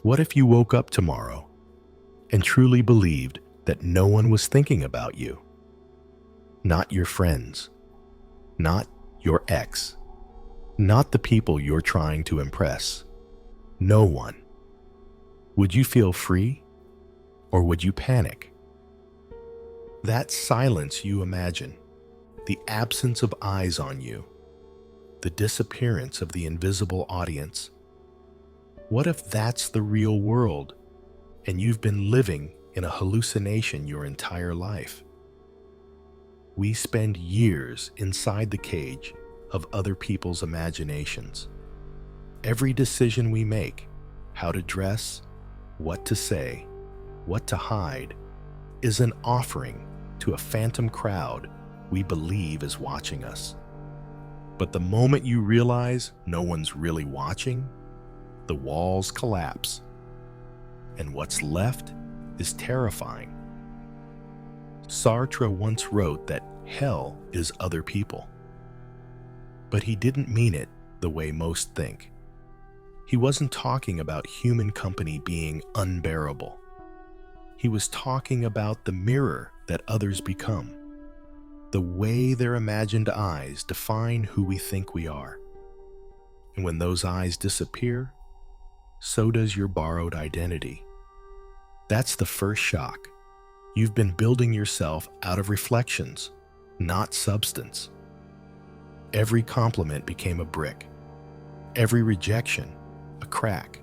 What if you woke up tomorrow and truly believed that no one was thinking about you? Not your friends, not your ex, not the people you're trying to impress. No one. Would you feel free, or would you panic? That silence you imagine, the absence of eyes on you, the disappearance of the invisible audience. What if that's the real world and you've been living in a hallucination your entire life? We spend years inside the cage of other people's imaginations. Every decision we make, how to dress, what to say, what to hide, is an offering to a phantom crowd we believe is watching us. But the moment you realize no one's really watching, the walls collapse, and what's left is terrifying. Sartre once wrote that hell is other people. But he didn't mean it the way most think. He wasn't talking about human company being unbearable. He was talking about the mirror that others become, the way their imagined eyes define who we think we are. And when those eyes disappear, so does your borrowed identity. That's the first shock. You've been building yourself out of reflections, not substance. Every compliment became a brick, every rejection a crack.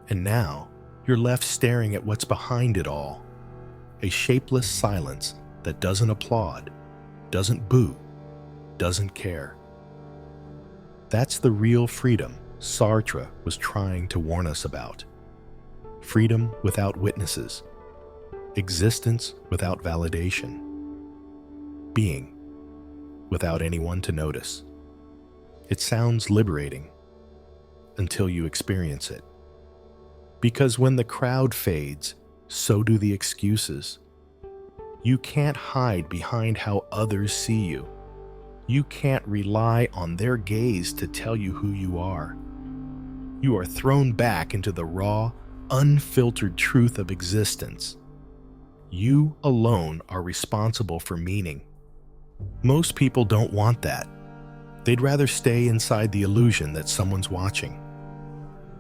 And now you're left staring at what's behind it all, a shapeless silence that doesn't applaud, doesn't boo, doesn't care. That's the real freedom Sartre was trying to warn us about. Freedom without witnesses, existence without validation, being without anyone to notice. It sounds liberating until you experience it. Because when the crowd fades, so do the excuses. You can't hide behind how others see you. You can't rely on their gaze to tell you who you are. You are thrown back into the raw, unfiltered truth of existence. You alone are responsible for meaning. Most people don't want that. They'd rather stay inside the illusion that someone's watching,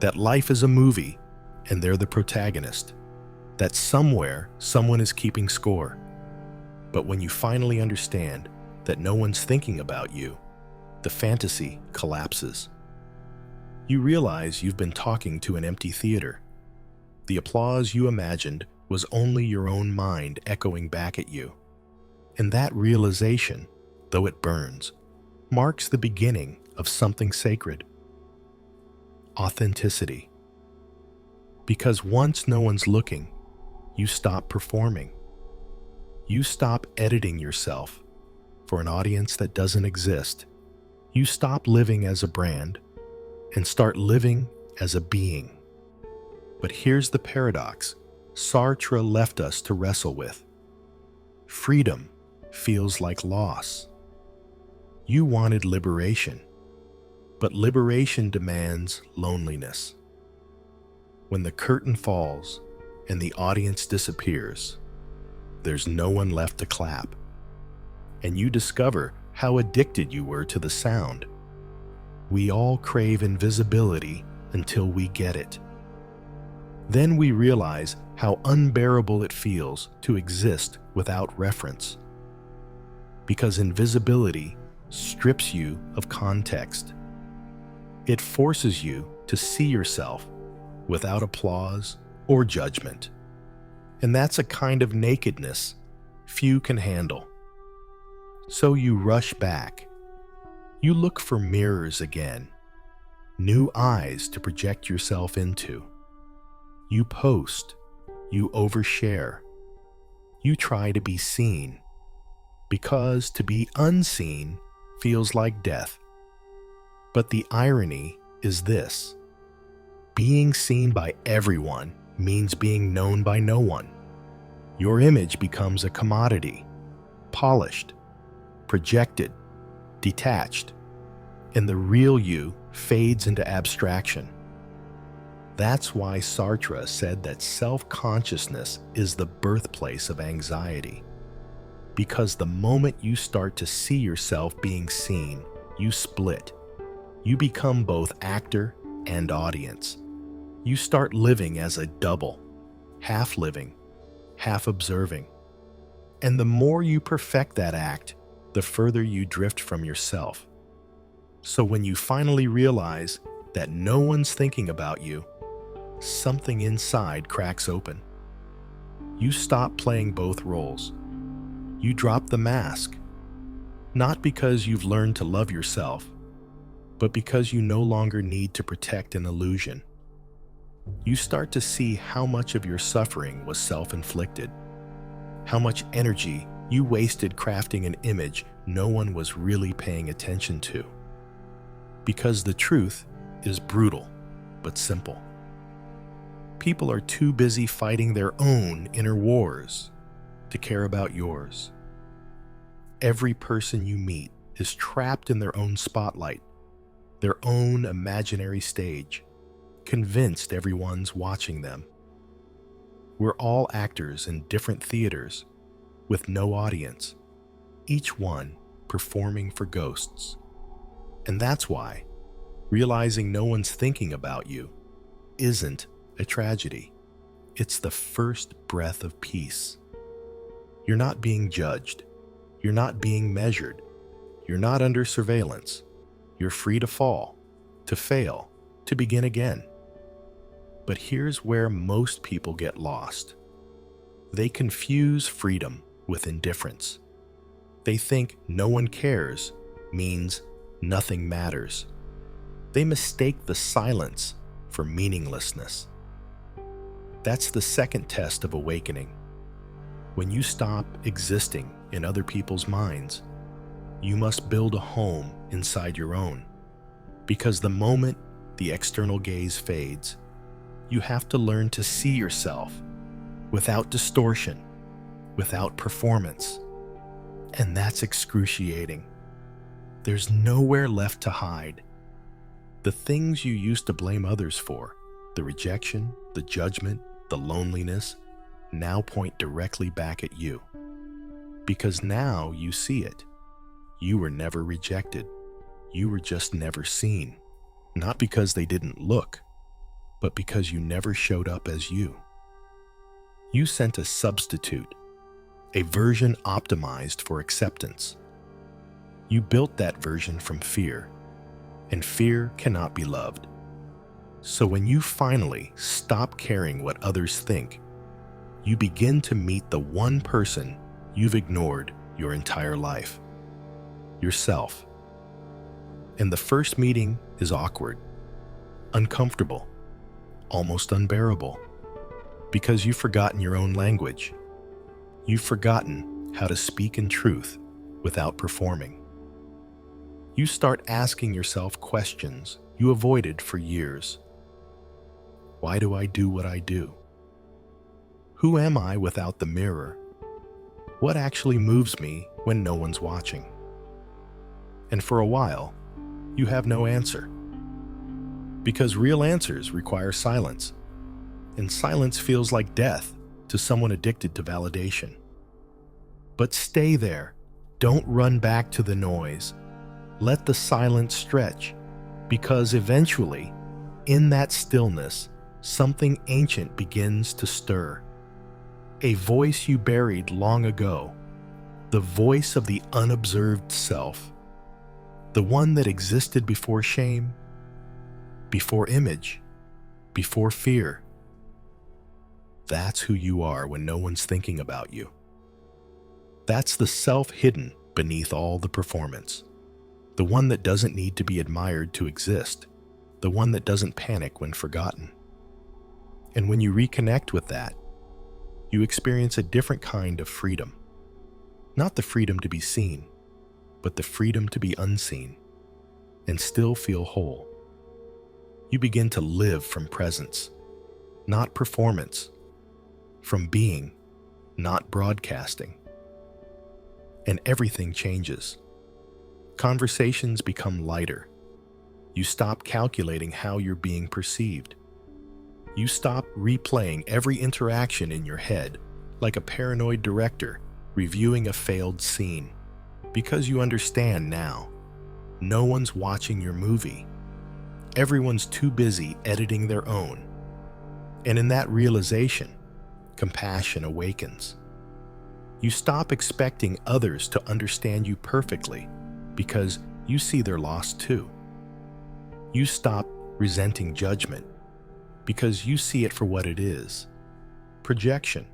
that life is a movie and they're the protagonist, that somewhere someone is keeping score. But when you finally understand that no one's thinking about you, the fantasy collapses. You realize you've been talking to an empty theater. The applause you imagined was only your own mind echoing back at you. And that realization, though it burns, marks the beginning of something sacred. Authenticity. Because once no one's looking, you stop performing. You stop editing yourself for an audience that doesn't exist. You stop living as a brand and start living as a being. But here's the paradox Sartre left us to wrestle with. Freedom feels like loss. You wanted liberation, but liberation demands loneliness. When the curtain falls and the audience disappears, there's no one left to clap. And you discover how addicted you were to the sound. We all crave invisibility until we get it. Then we realize how unbearable it feels to exist without reference. Because invisibility strips you of context. It forces you to see yourself without applause or judgment. And that's a kind of nakedness few can handle. So you rush back. You look for mirrors again, new eyes to project yourself into. You post, you overshare. You try to be seen, because to be unseen feels like death. But the irony is this: being seen by everyone means being known by no one. Your image becomes a commodity, polished, projected, detached, and the real you fades into abstraction. That's why Sartre said that self-consciousness is the birthplace of anxiety. Because the moment you start to see yourself being seen, you split. You become both actor and audience. You start living as a double, half living, half observing. And the more you perfect that act, the further you drift from yourself. So when you finally realize that no one's thinking about you, something inside cracks open. You stop playing both roles. You drop the mask, not because you've learned to love yourself, but because you no longer need to protect an illusion. You start to see how much of your suffering was self-inflicted, how much energy you wasted crafting an image no one was really paying attention to. Because the truth is brutal, but simple. People are too busy fighting their own inner wars to care about yours. Every person you meet is trapped in their own spotlight, their own imaginary stage, convinced everyone's watching them. We're all actors in different theaters with no audience, each one performing for ghosts. And that's why realizing no one's thinking about you isn't a tragedy. It's the first breath of peace. You're not being judged. You're not being measured. You're not under surveillance. You're free to fall, to fail, to begin again. But here's where most people get lost. They confuse freedom with indifference. They think no one cares means nothing matters. They mistake the silence for meaninglessness. That's the second test of awakening. When you stop existing in other people's minds, you must build a home inside your own. Because the moment the external gaze fades, you have to learn to see yourself without distortion, without performance. And that's excruciating. There's nowhere left to hide. The things you used to blame others for, the rejection, the judgment, the loneliness, now point directly back at you. Because now you see it. You were never rejected. You were just never seen. Not because they didn't look, but because you never showed up as you. You sent a substitute, a version optimized for acceptance. You built that version from fear, and fear cannot be loved. So when you finally stop caring what others think, you begin to meet the one person you've ignored your entire life, yourself. And the first meeting is awkward, uncomfortable, almost unbearable, because you've forgotten your own language. You've forgotten how to speak in truth without performing. You start asking yourself questions you avoided for years. Why do I do what I do? Who am I without the mirror? What actually moves me when no one's watching? And for a while, you have no answer. Because real answers require silence, and silence feels like death to someone addicted to validation. But stay there. Don't run back to the noise. Let the silence stretch, because eventually, in that stillness, something ancient begins to stir. A voice you buried long ago, the voice of the unobserved self, the one that existed before shame, before image, before fear. That's who you are when no one's thinking about you. That's the self hidden beneath all the performance. The one that doesn't need to be admired to exist. The one that doesn't panic when forgotten. And when you reconnect with that, you experience a different kind of freedom. Not the freedom to be seen, but the freedom to be unseen and still feel whole. You begin to live from presence, not performance, from being, not broadcasting. And everything changes. Conversations become lighter. You stop calculating how you're being perceived. You stop replaying every interaction in your head like a paranoid director reviewing a failed scene, because you understand now. No one's watching your movie. Everyone's too busy editing their own. And in that realization, compassion awakens. You stop expecting others to understand you perfectly because you see their loss too. You stop resenting judgment because you see it for what it is: projection.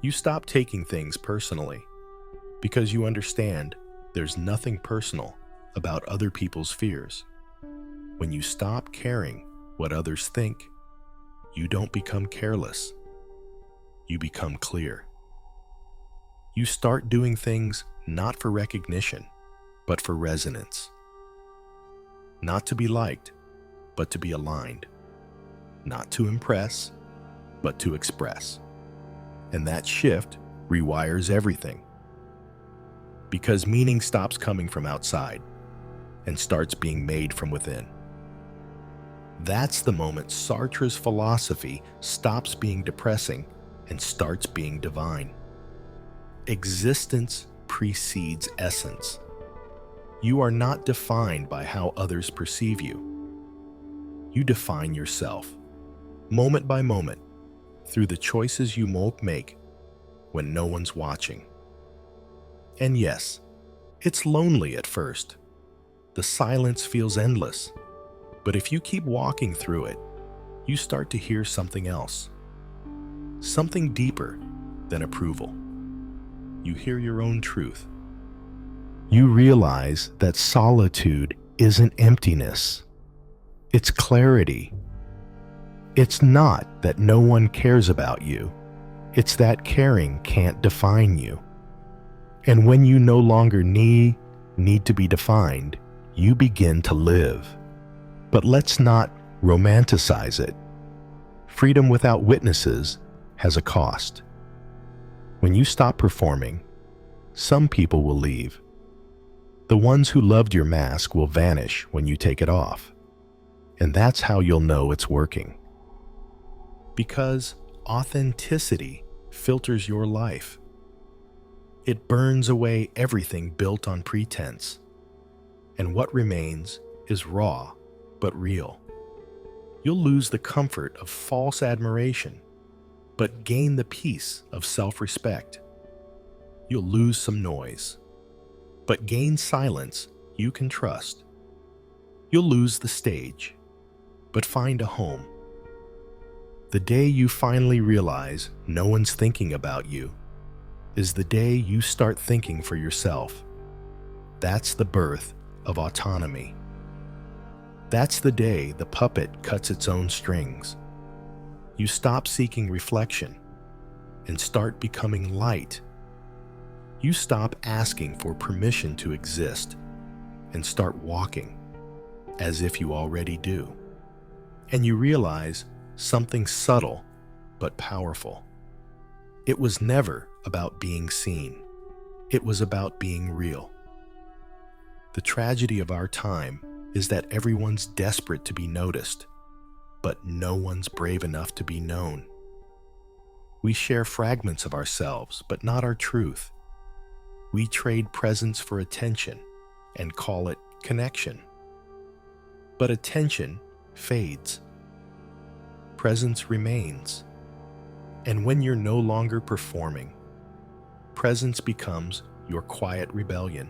You stop taking things personally because you understand there's nothing personal about other people's fears. When you stop caring what others think, you don't become careless. You become clear. You start doing things not for recognition, but for resonance. Not to be liked, but to be aligned. Not to impress, but to express. And that shift rewires everything. Because meaning stops coming from outside and starts being made from within. That's the moment Sartre's philosophy stops being depressing and starts being divine. Existence precedes essence. You are not defined by how others perceive you. You define yourself, moment by moment, through the choices you make when no one's watching. And yes, it's lonely at first. The silence feels endless. But if you keep walking through it, you start to hear something else. Something deeper than approval. You hear your own truth. You realize that solitude isn't emptiness. It's clarity. It's not that no one cares about you. It's that caring can't define you. And when you no longer need to be defined, you begin to live. But let's not romanticize it. Freedom without witnesses has a cost. When you stop performing, some people will leave. The ones who loved your mask will vanish when you take it off. And that's how you'll know it's working. Because authenticity filters your life. It burns away everything built on pretense. And what remains is raw but real. You'll lose the comfort of false admiration, but gain the peace of self-respect. You'll lose some noise, but gain silence you can trust. You'll lose the stage, but find a home. The day you finally realize no one's thinking about you is the day you start thinking for yourself. That's the birth of autonomy. That's the day the puppet cuts its own strings. You stop seeking reflection and start becoming light. You stop asking for permission to exist and start walking as if you already do. And you realize something subtle but powerful. It was never about being seen. It was about being real. The tragedy of our time is that everyone's desperate to be noticed, but no one's brave enough to be known. We share fragments of ourselves, but not our truth. We trade presence for attention and call it connection. But attention fades. Presence remains. And when you're no longer performing, presence becomes your quiet rebellion.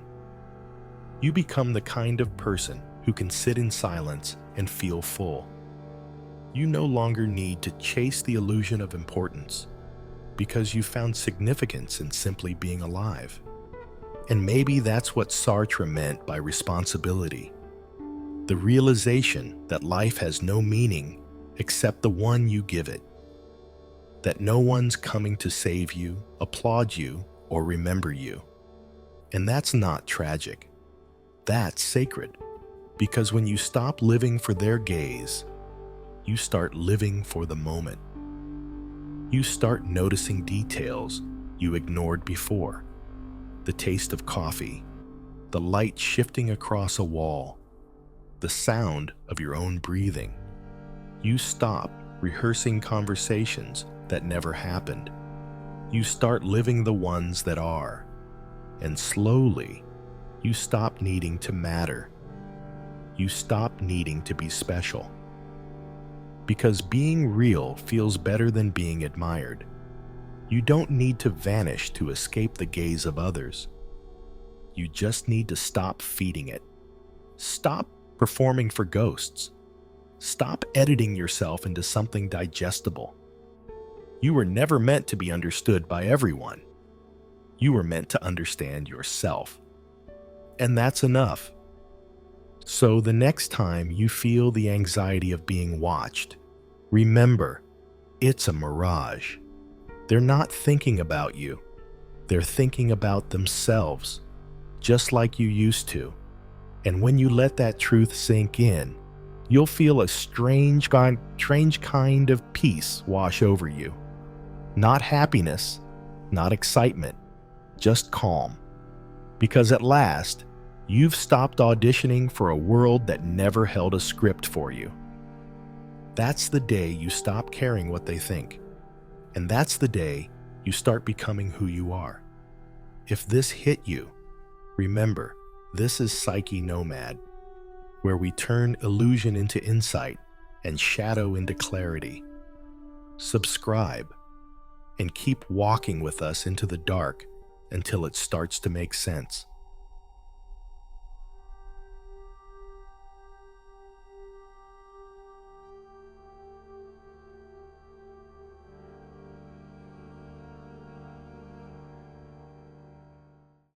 You become the kind of person who can sit in silence and feel full. You no longer need to chase the illusion of importance because you found significance in simply being alive. And maybe that's what Sartre meant by responsibility. The realization that life has no meaning except the one you give it. That no one's coming to save you, applaud you, or remember you. And that's not tragic. That's sacred. Because when you stop living for their gaze, you start living for the moment. You start noticing details you ignored before. The taste of coffee, the light shifting across a wall, the sound of your own breathing. You stop rehearsing conversations that never happened. You start living the ones that are, and slowly, you stop needing to matter. You stop needing to be special. Because being real feels better than being admired. You don't need to vanish to escape the gaze of others. You just need to stop feeding it. Stop performing for ghosts. Stop editing yourself into something digestible. You were never meant to be understood by everyone. You were meant to understand yourself. And that's enough. So the next time you feel the anxiety of being watched, remember, it's a mirage. They're not thinking about you. They're thinking about themselves, just like you used to. And when you let that truth sink in, you'll feel a strange kind of peace wash over you. Not happiness, not excitement, just calm. Because at last, you've stopped auditioning for a world that never held a script for you. That's the day you stop caring what they think. And that's the day you start becoming who you are. If this hit you, remember, this is Psyche Nomad, where we turn illusion into insight and shadow into clarity. Subscribe and keep walking with us into the dark until it starts to make sense.